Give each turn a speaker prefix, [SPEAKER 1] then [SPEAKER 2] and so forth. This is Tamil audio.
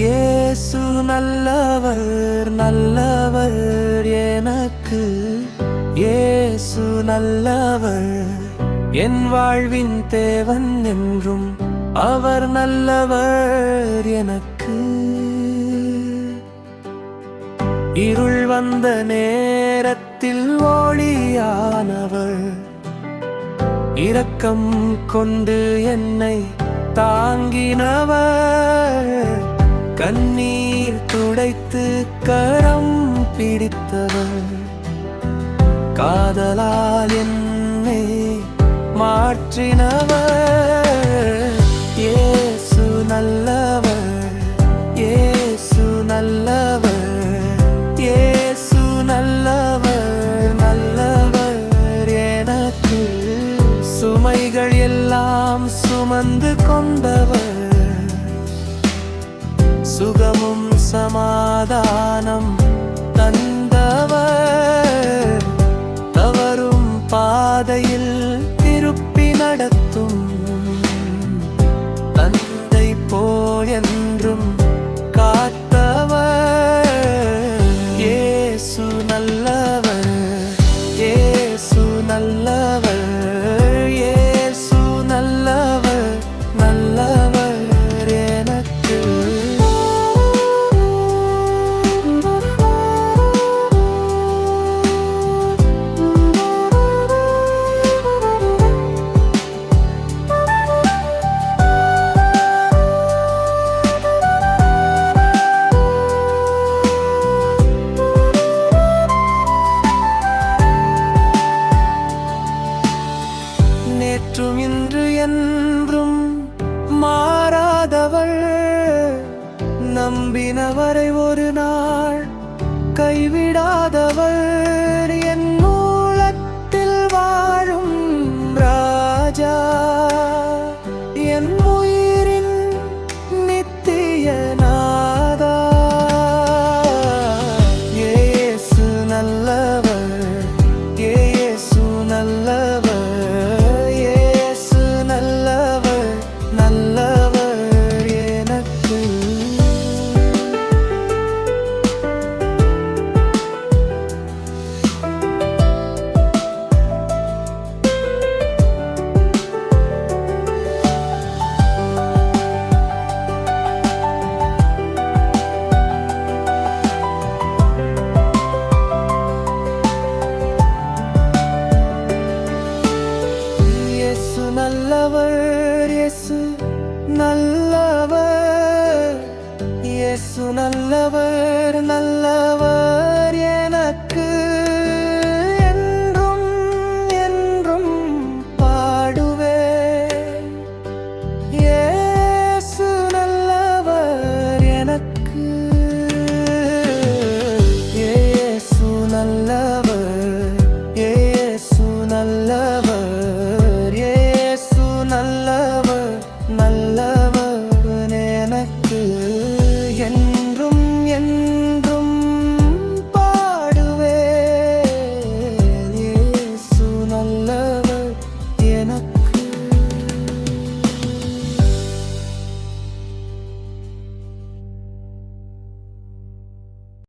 [SPEAKER 1] இயேசு நல்லவர் நல்லவர் எனக்கு. இயேசு நல்லவர், என் வாழ்வின் தேவன் என்றும் அவர் நல்லவர் எனக்கு. இருள் வந்த நேரத்தில் ஒளியானவர், இரக்கம் கொண்டு என்னை தாங்கினவர். கண்ணீர் துடைத்து கரம் பிடித்தவர், காதலால் என்னை மாற்றினவர். இயேசு நல்லவர், இயேசு நல்லவர், இயேசு நல்லவர் நல்லவர் எனக்கு. சுமைகள் எல்லாம் சுமந்து கொண்டவர், சுகமும் சமாதானம் தந்தவர். தவறும் பாதையில் திருப்பி நடத்தும் தந்தை போல் என்றும் காத்தவர். இயேசு நல்லவர், இயேசு நல்லவர், இயேசு நல்லவர் நல்லவர் எனக்கு. நேற்றும் இன்று என்றும் மாறாதவள், நம்பினவரை ஒரு நாள் கைவிடாதவர். என் மூலத்தில் வாழும் ராஜா, என் உயிரின் நித்திய நாதா. இயேசு நல்லவர், இயேசு நல்லவர், நல்லவர் எனக்கு. இயேசு நல்லவர், இயேசு நல்லவர், இயேசு நல்லவர் நல்லவர்.